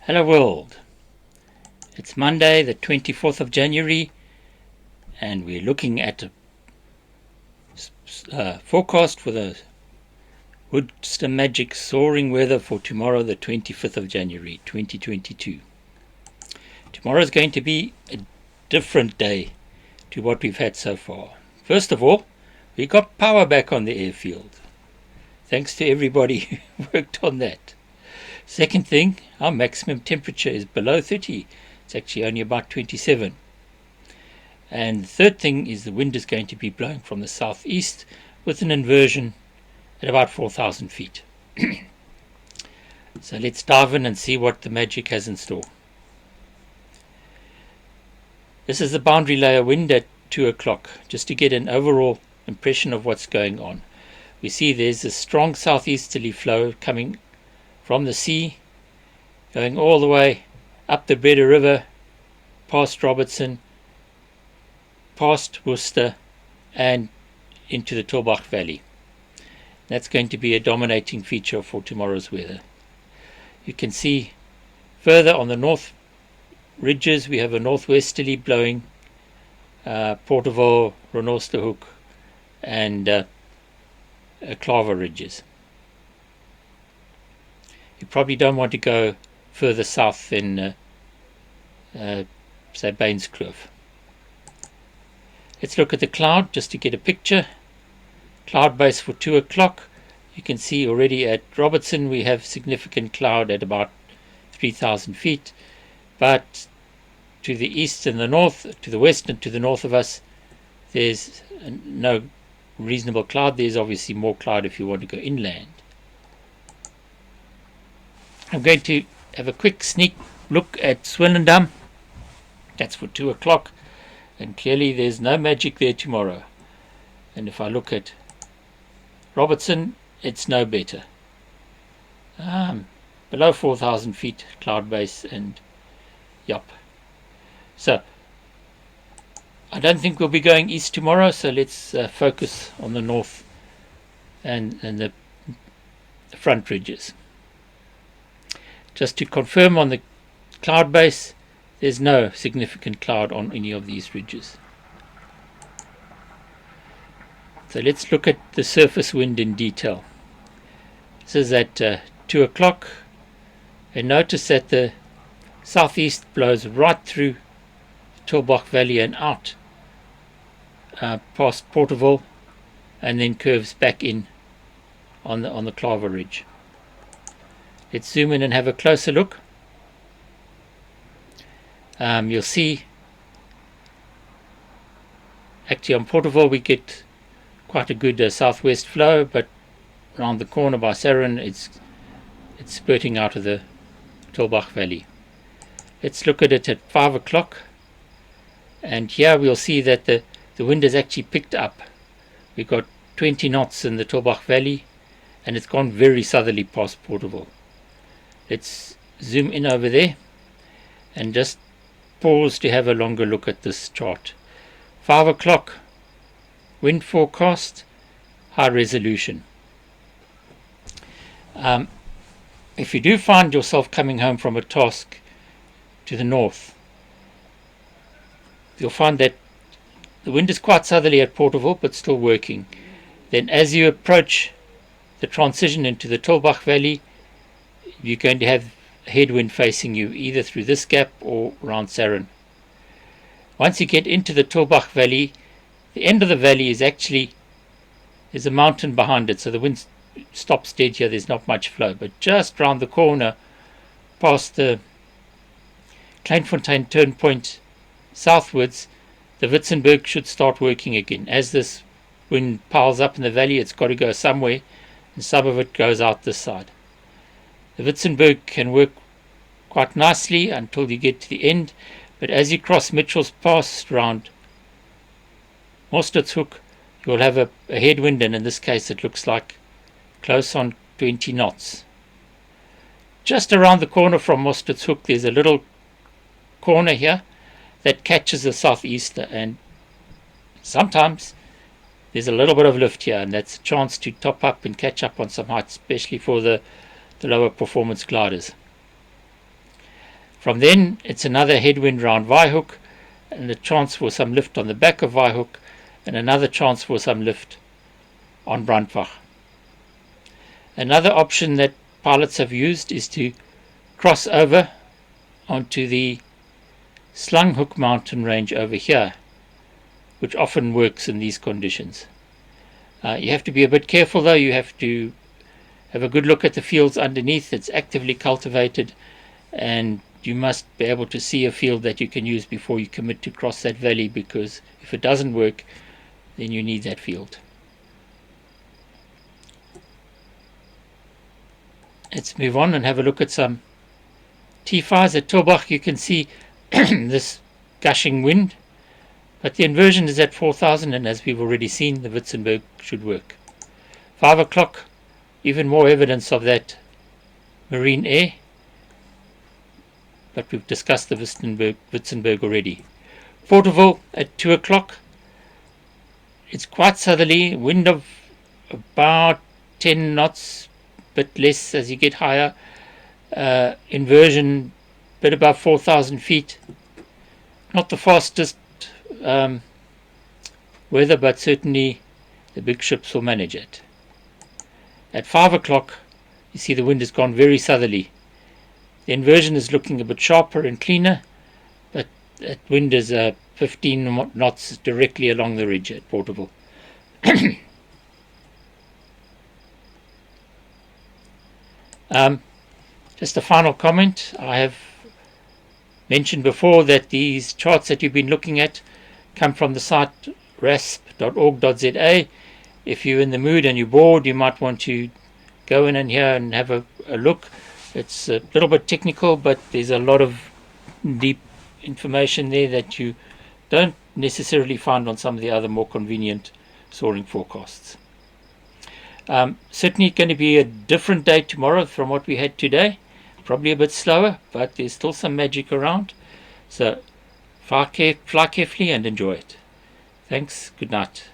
Hello world, it's Monday the 24th of January and we're looking at a forecast for the Worcester Magic Soaring weather for tomorrow the 25th of January 2022. Tomorrow is going to be a different day to what we've had so far. First of all, we got power back on the airfield. Thanks to everybody who worked on that. Second thing, our maximum temperature is below 30. It's actually only about 27. And the third thing is the wind is going to be blowing from the southeast with an inversion at about 4,000 feet. So let's dive in and see what the magic has in store. This is the boundary layer wind at 2 o'clock, just to get an overall impression of what's going on. We see there's a strong southeasterly flow coming from the sea, going all the way up the Breda River, past Robertson, past Worcester, and into the Tulbach Valley. That's going to be a dominating feature for tomorrow's weather. You can see further on the north ridges we have a northwesterly blowing Porterville, Renosterhoek, and Claver ridges. You probably don't want to go further south than say Bainskloof. Let's look at the cloud just to get a picture. Cloud base for 2 o'clock. You can see already at Robertson we have significant cloud at about 3,000 feet, but to the east and the north, to the west and to the north of us, there's no reasonable cloud. There's obviously more cloud if you want to go inland. I'm going to have a quick sneak look at Swellendam. That's for 2 o'clock, and clearly there's no magic there tomorrow. And if I look at Robertson, it's no better. Below 4,000 feet cloud base, and yup. So I don't think we'll be going east tomorrow, so let's focus on the north and the front ridges. Just to confirm, on the cloud base there's no significant cloud on any of these ridges. So let's look at the surface wind in detail. This is at 2 o'clock, and notice that the southeast blows right through the Tulbach Valley and out past Porterville, and then curves back in on the Claver Ridge. Let's zoom in and have a closer look. You'll see actually on Porterville we get quite a good southwest flow, but around the corner by Soaring it's spurting out of the Tulbach Valley. Let's look at it at 5 o'clock, and here we'll see that the wind has actually picked up. We've got 20 knots in the Tulbach Valley, and it's gone very southerly past Porterville. Let's zoom in over there and just pause to have a longer look at this chart. 5 o'clock, wind forecast, high resolution. If you do find yourself coming home from a task to the north, you'll find that the wind is quite southerly at Porterville but still working. Then as you approach the transition into the Tulbach Valley, you're going to have a headwind facing you either through this gap or around Soaring. Once you get into the Tulbach Valley, the end of the valley is actually, there's a mountain behind it, so the wind stops dead here. There's not much flow, but just round the corner past the Kleinfontein Turnpoint southwards, the Witzenberg should start working again. As this wind piles up in the valley, it's got to go somewhere, and some of it goes out this side. The Witzenberg can work quite nicely until you get to the end, but as you cross Mitchell's Pass round Mosterd's Hook, you'll have a headwind, and in this case it looks like close on 20 knots. Just around the corner from Mosterd's Hook there's a little corner here that catches the southeaster, and sometimes there's a little bit of lift here, and that's a chance to top up and catch up on some height, especially for the lower performance gliders. From then, it's another headwind round Vaihoek, and a chance for some lift on the back of Vaihoek, and another chance for some lift on Brandbach. Another option that pilots have used is to cross over onto the Slanghoek mountain range over here, which often works in these conditions. You have to be a bit careful though. You have to have a good look at the fields underneath. It's actively cultivated, and you must be able to see a field that you can use before you commit to cross that valley, because if it doesn't work, then you need that field. Let's move on and have a look at some T5s. At Tulbach you can see this gushing wind, but the inversion is at 4,000, and as we've already seen, the Witzenberg should work. 5 o'clock, even more evidence of that marine air, but we've discussed the Witzenberg already. Porterville at 2 o'clock, it's quite southerly, wind of about 10 knots, bit less as you get higher, inversion bit above 4,000 feet. Not the fastest weather, but certainly the big ships will manage it. At 5 o'clock you see the wind has gone very southerly. The inversion is looking a bit sharper and cleaner, but that wind is 15 knots directly along the ridge at Porterville. Just a final comment. I have mentioned before that these charts that you've been looking at come from the site rasp.org.za. If you're in the mood and you're bored, you might want to go in and here and have a look. It's a little bit technical, but there's a lot of deep information there that you don't necessarily find on some of the other more convenient soaring forecasts. Certainly going to be a different day tomorrow from what we had today. Probably a bit slower, but there's still some magic around. So fly carefully and enjoy it. Thanks. Good night.